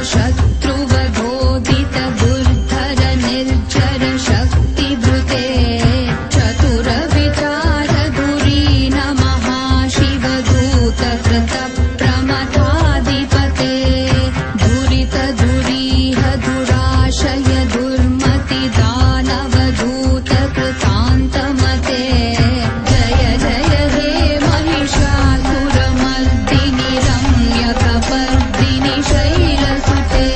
शत्रुवधोदित दुर्धर निर्जर शक्तिभृते चतुरविचार धुरीन महाशिवदूत कृत प्रमथाधिपते दुरित दुरीह दुराशय दुर्मति दानवदूत कृतान्तमते जय जय हे महिषासुरमर्दिनि रम्यकपर्दिनि शैलसुते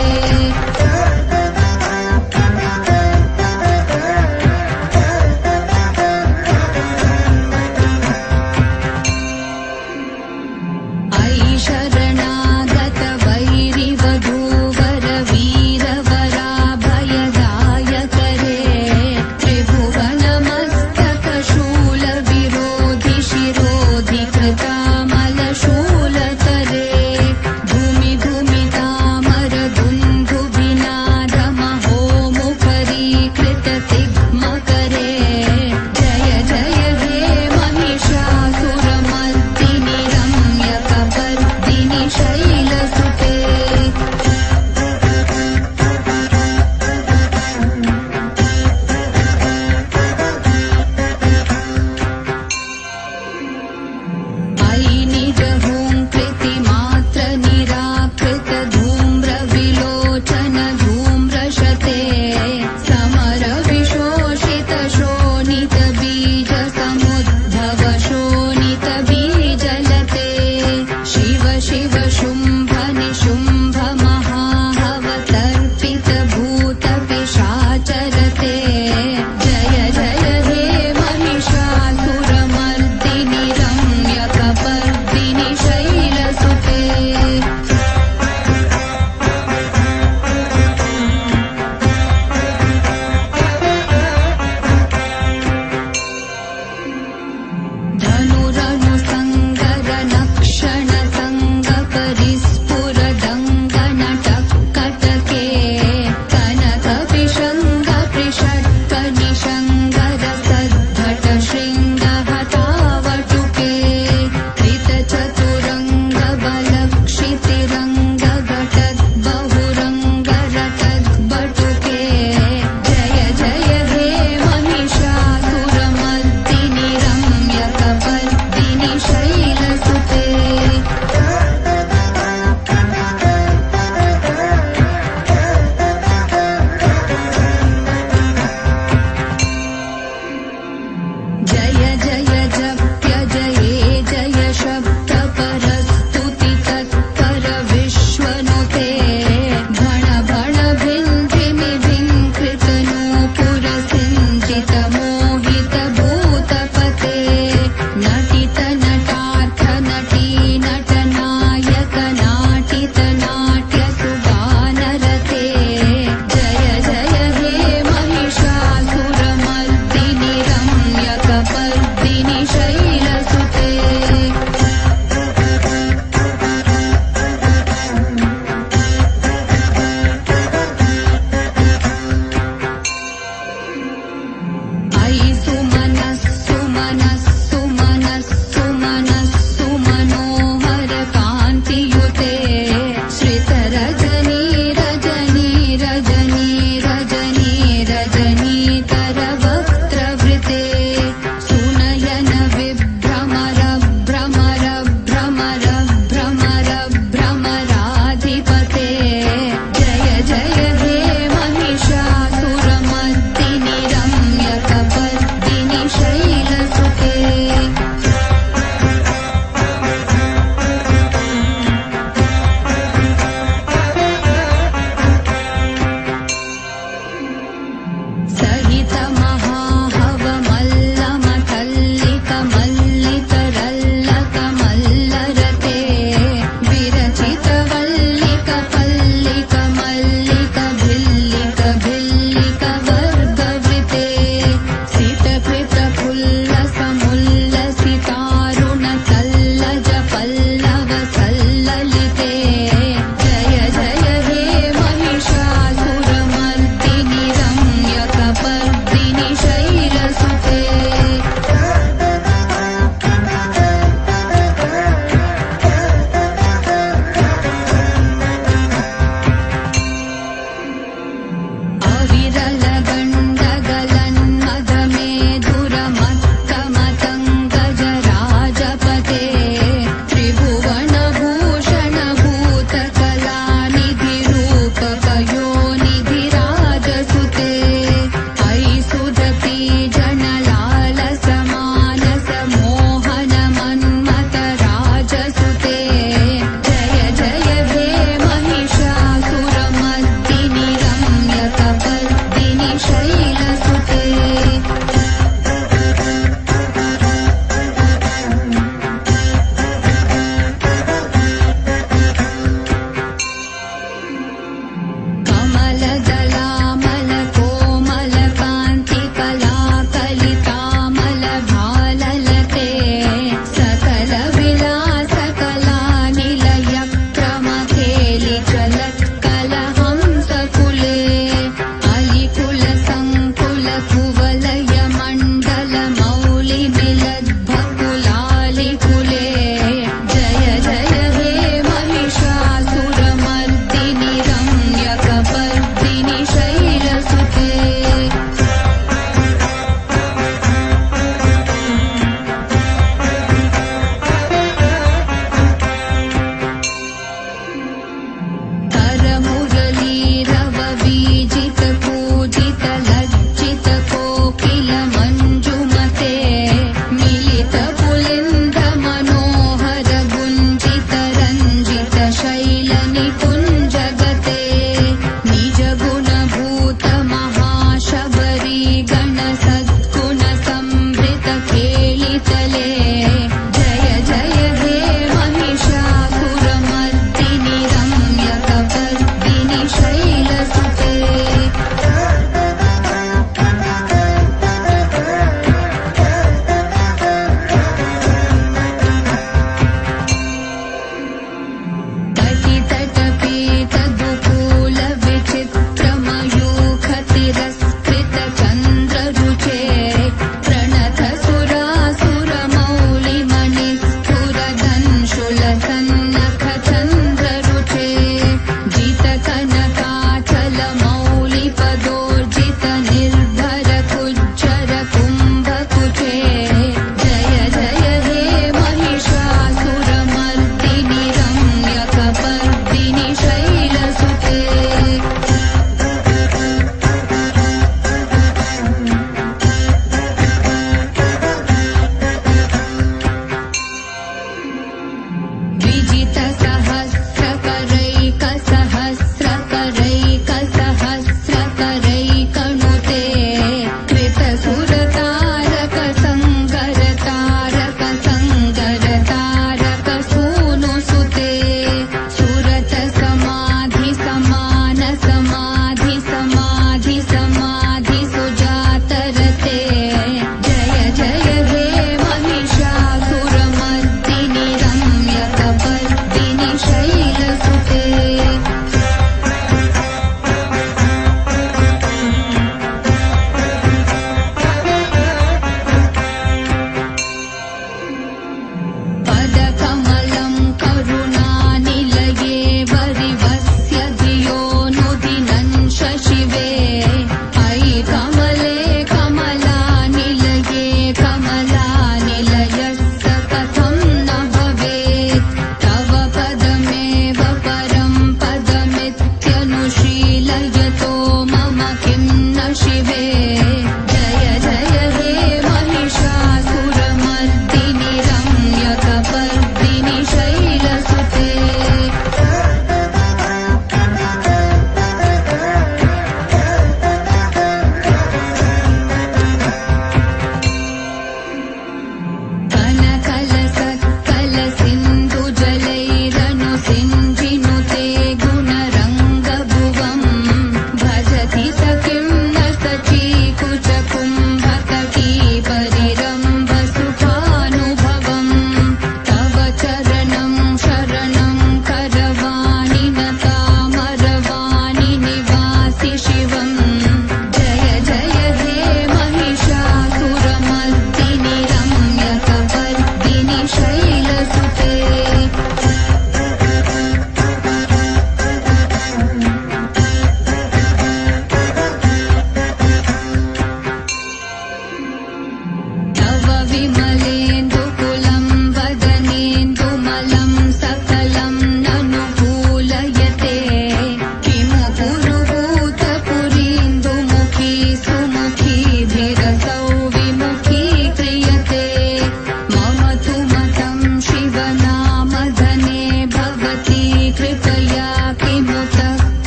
कृपया किमुत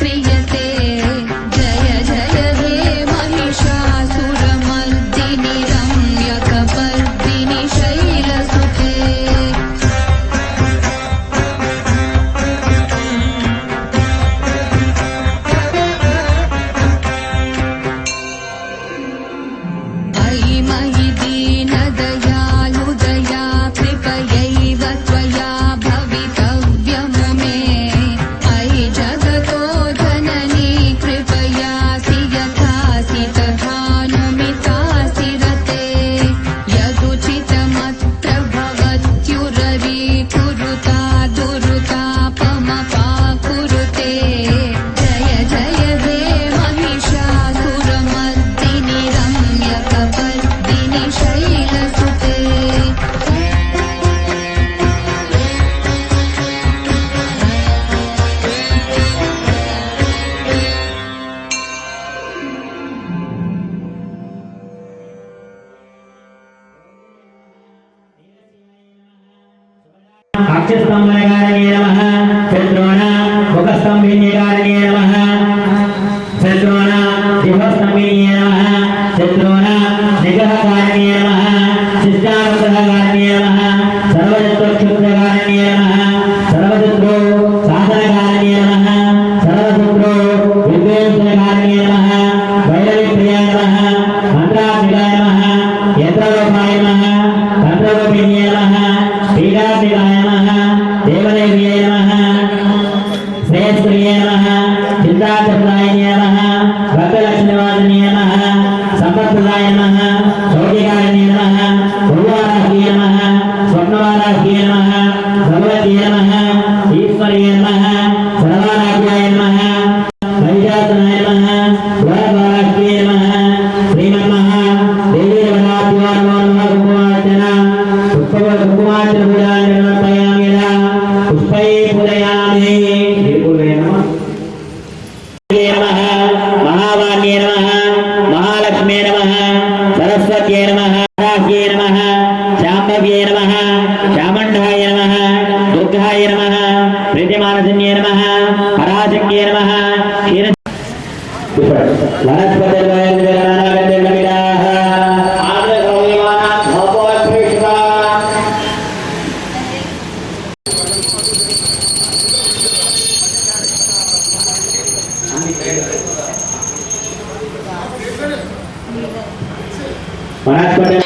क्रियते जय जय हे महिषासुरमर्दिनि रम्यकपर्दिनि शैलसुते अयि मयि दीनदयालुदया कृपयैव त्वया भवितव्यमुमे अयि जगतो जननी कृपयासि यथासि तथानुमितासि रते यदुचितमत्र भवत्युररीकुरुता दुरुतापमपाकुरुते जय जय हे महिषासुरमर्दिनि रम्यकपर्दिनि शैलसुते अक्षस्तंभनकारिणे नमः चन्द्रोणा मुखस्तंभिन्यकारिणे नमः चन्द्रोणा शिवस्तंभिन्ये नमः चन्द्रोणा निग्रहकारिणे नमः शिष्टानुग्रहकारिणे नमः सर्वजत्वक्षुद्रकारिणे नमः सर्वजत्रो साधनकारिणे नमः सर्वजत्रो विद्वेषकारिणे नमः वैरविप्रियाय नमः मन्त्रात्मिकाय नमः यन्त्ररूपाय नमः तन्त्ररूपिण्ये नमः पीडात्मिकाय नमः देवदेव्यै नमः श्रेयस्प्रिये नमः चिन्ताप्रदायिने नमः भक्तलक्ष्मीवादिने नमः सम्पत्प्रदाय नमः सौख्यकारिणे नमः गुरुवाराह्ये नमः स्वप्नवाराह्ये नमः भगवत्यै नमः ईश्वर्ये नमः सर्वाराध्याय नमः महिषासनाय नमः द्वारपालाख्ये नमः श्रीमन्मः देवीदेवताभ्यो नमो नमः कुङ्कुमार्चना कुङ्कुमार्चन पूजां निर्वर्तयामि यदा पुष्पैः पूजयामि नमः महावाण्ये नमः महालक्ष्म्ये नमः सरस्वत्यै नमः राह्ये नमः शाम्भव्ये नमः चामुण्डाय नमः दुर्गाय नमः प्रीतिमानसन्ये नमः पराशक्ये नमः वनस्पतिर्वयन्द्रनागन्धिर्नमिराः आर्द्रसौम्यमानाः भवोत्कृष्टा वनस्पति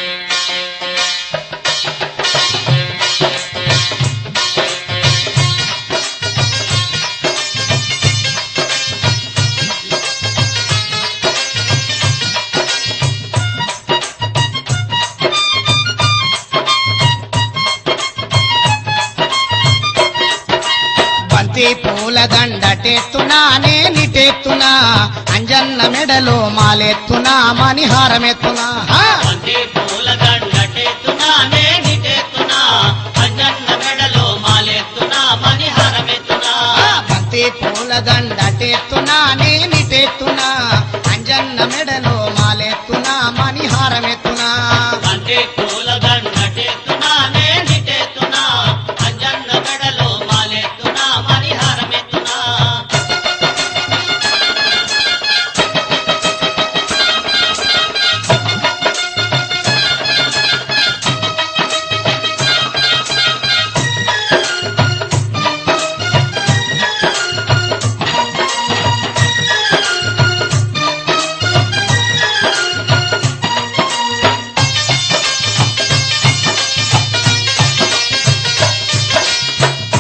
బంతి పూల దండటెత్తునా నేనిటెత్తునా అంజన్న మెడలో మాలెత్తునా మణిహారమెత్తునా బంతి పూల దండటెత్తునా నేనిటెత్తునా అంజన్న మెడలో మాలెత్తునా మణిహారమెత్తునా బంతి పూల దండటెత్తునా నేనిటెత్తునా అంజన్న మెడలో మాలెత్తునా మణిహారమెత్తునా బంతి పూల దండటెత్తునా నేనిటెత్తునా అంజన్న మెడలో మాలెత్తునా మణిహారమెత్తునా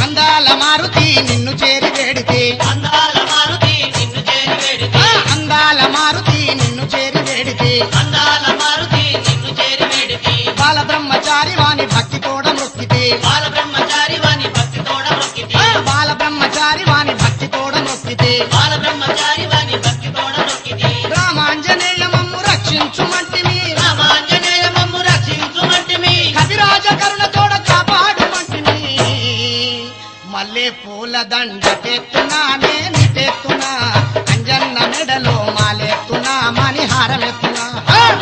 అందాల మారుతి నిన్ను చేరి వేడితే అందాల మారుతి నిన్ను చేరి వేడితే అందాల మారుతి నిన్ను చేరి వేడితే అందాల మారుతి నిన్ను చేరి వేడితే బాల బ్రహ్మచారి వాని భక్తి తోడ మొక్కితే బాల బ్రహ్మచారి వాని భక్తి తోడ మొక్కితే బాల బ్రహ్మచారి వాని భక్తి తోడ మొక్కితే బాల బ్రహ్మచారి వాని భక్తి తోడ మొక్కితే రామాంజనేయ మమ్ము రక్షించుమంటిమి రామాంజనేయ మమ్ము రక్షించుమంటిమి కవిరాజ కరుణ తోడ కాపాడుమంటిమి మల్లె పూల దండటెత్తునా నేనిటెత్తునా అంజన్న మెడలో మాలెత్తునా మణిహారమెత్తునా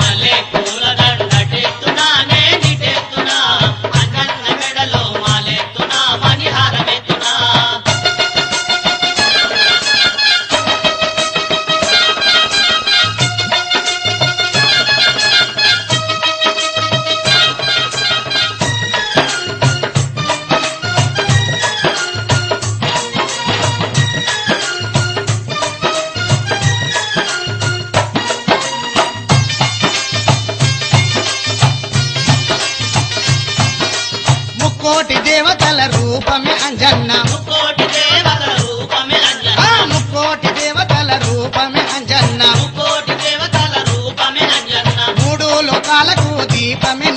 మల్లె పూల దండటెత్తునా నేనిటెత్తునా అంజన్న మెడలో మాలెత్తునా మణిహారమెత్తునా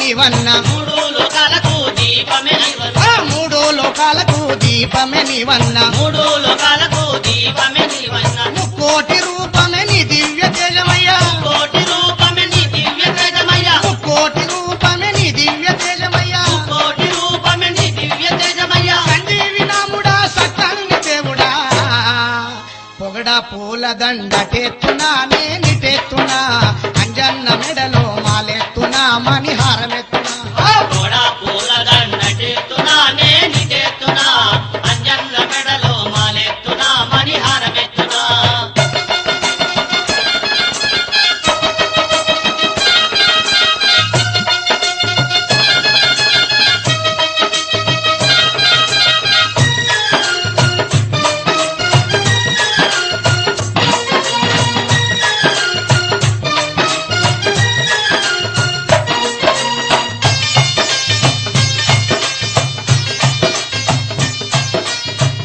నీవన్న మూడు లోకాలకు దీపమే నీవన్న మూడు లోకాలకు దీపమే నీవన్న మూడు లోకాలకు దీపమే నీవన్న ముక్కోటి రూపమే నీ దివ్య తేజమయ్యా కోటి రూపమే నీ దివ్య తేజమయ్యా ముక్కోటి రూపమే నీ దివ్య తేజమయ్యా కోటి రూపమే నీ దివ్య తేజమయ్యా సంజీవి నాముడా సత్తాన్ని దేవుడా పొగడ పూల దండటెత్తునా నేనిటెత్తునా అంజన్న మెడలో మాలెత్తునా మణిహారమెత్తునా కూడా పూల దండటెత్తునా నేనిటెత్తునా అంజన్న మెడలో మాలెత్తునా మణిహారమెత్తునా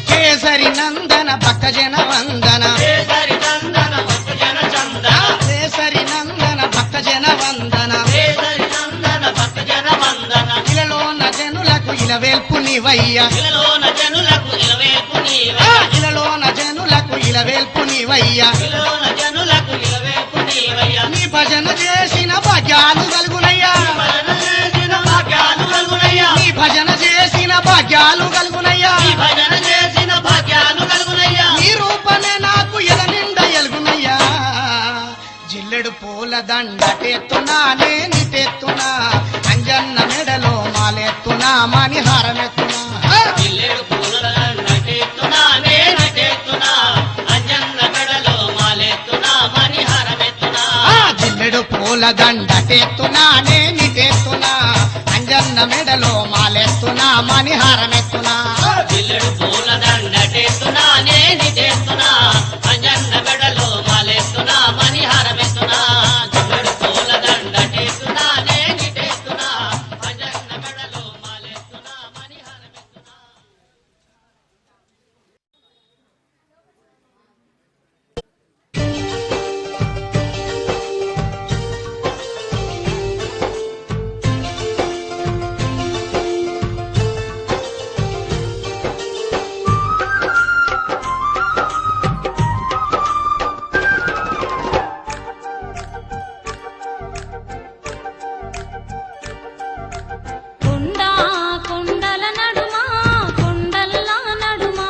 కేసరి నందన భక్తజన వందన కేసరి నందన భక్తజన చందన కేసరి నందన భక్తజన వందన కేసరి నందన భక్తజన వందన ఇలలోన జనులకు ఇలవేల్పు నీవయ్యా ఇలలోన జనులకు ఇలవేల్పు నీవయ్యా ఇలలోన జనులకు ఇలవేల్పు నీవయ్యా ఇలలోన జనులకు ఇలవేల్పు నీవయ్యా నీ భజన చేసిన భాగ్యాలు కలుగునయ్యా భజన చేసిన భాగ్యాలు కలుగునయ్యా నీ భజన చేసిన భాగ్యాలు కలుగునయ్యా ఈ భజన చేసిన భాగ్యాలు కలుగునయ్యా నీ రూపమే నాకు ఎద నిండా ఎలుగునయ్యా జిల్లెడు పూల దండటెత్తునా నేనిటెత్తునా అంజన్న మెడలో మాలెత్తునా మణిహారమెత్తునా ఇల్లెడు పూల దండటెత్తునా నేనటెత్తునా అంజన్న మెడలో మాలెత్తునా మణిహారమెత్తునా జిల్లెడు పూల దండటెత్తునా నేనిటెత్తునా అంజన్న మెడలో మాలెత్తునా మణిహారమెత్తునా ఇల్లెడు పూల దండటెత్తునా నేనిటెత్తునా అంజన్న మెడలో మాలెత్తునా మణిహారమెత్తునా ఇల్లెడు పూల దండటెత్తునా నేనిటెత్తునా అంజన్న మెడలో మాలెత్తునా మణిహారమెత్తునా కొండా కొండల నడుమా కొండల్లా నడుమా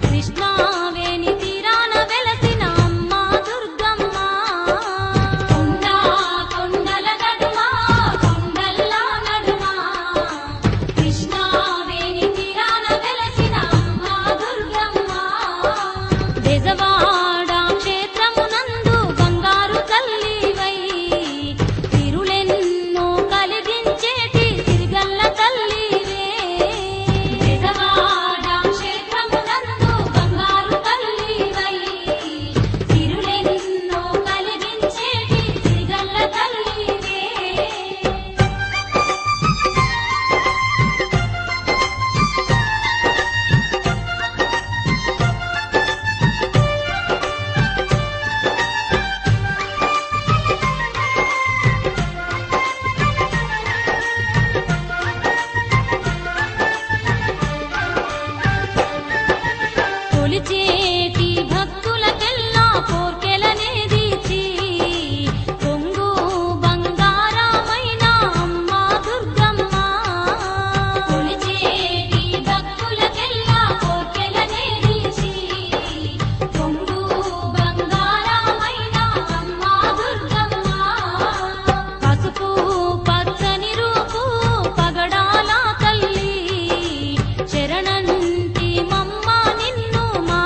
కృష్ణావేణి తీరాన వెలసిన అమ్మ దుర్గమ్మ కొండా కొండల నడుమా కొండల్లా నడుమా కృష్ణావేణి తీరాన వెలసిన అమ్మ దుర్గమ్మ బెజవాడ క్షేత్రమునందు బంగారు తల్లివై తిరులెన్నో కలిగించేటి తిరుగల్ల తల్లివే బెజవాడ క్షేత్రమునందు బంగారు తల్లివై తిరులెన్నో కలిగించేటి తిరుగల్ల తల్లివే కొలిచేటి భక్తులకెల్లా కోర్కెలనే దీచి కొంగు బంగారమైన అమ్మ దుర్గమ్మ కొలిచేటి భక్తులకెల్లా కోర్కెలనే దీచి కొంగు బంగారమైన అమ్మ దుర్గమ్మ పసుపు పచ్చని రూపు పగడాల తల్లి శరణంటి మమ్మ నిన్ను మా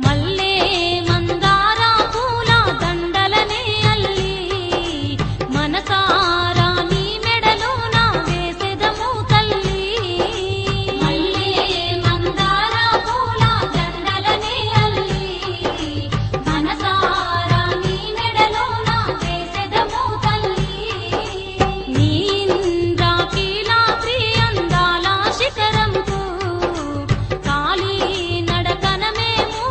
మల్లె మందార పూల దండలనే అల్లి మనసారా నీ మెడలోన వేసెదము తల్లి. మల్లె మందార పూల దండలనే అల్లి మనసారా నీ మెడలోన వేసెదము తల్లి. నీ ఇంద్రాకీలాద్రి అందాల శిఖరంకు కాలి నడకన మేము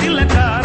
చిలక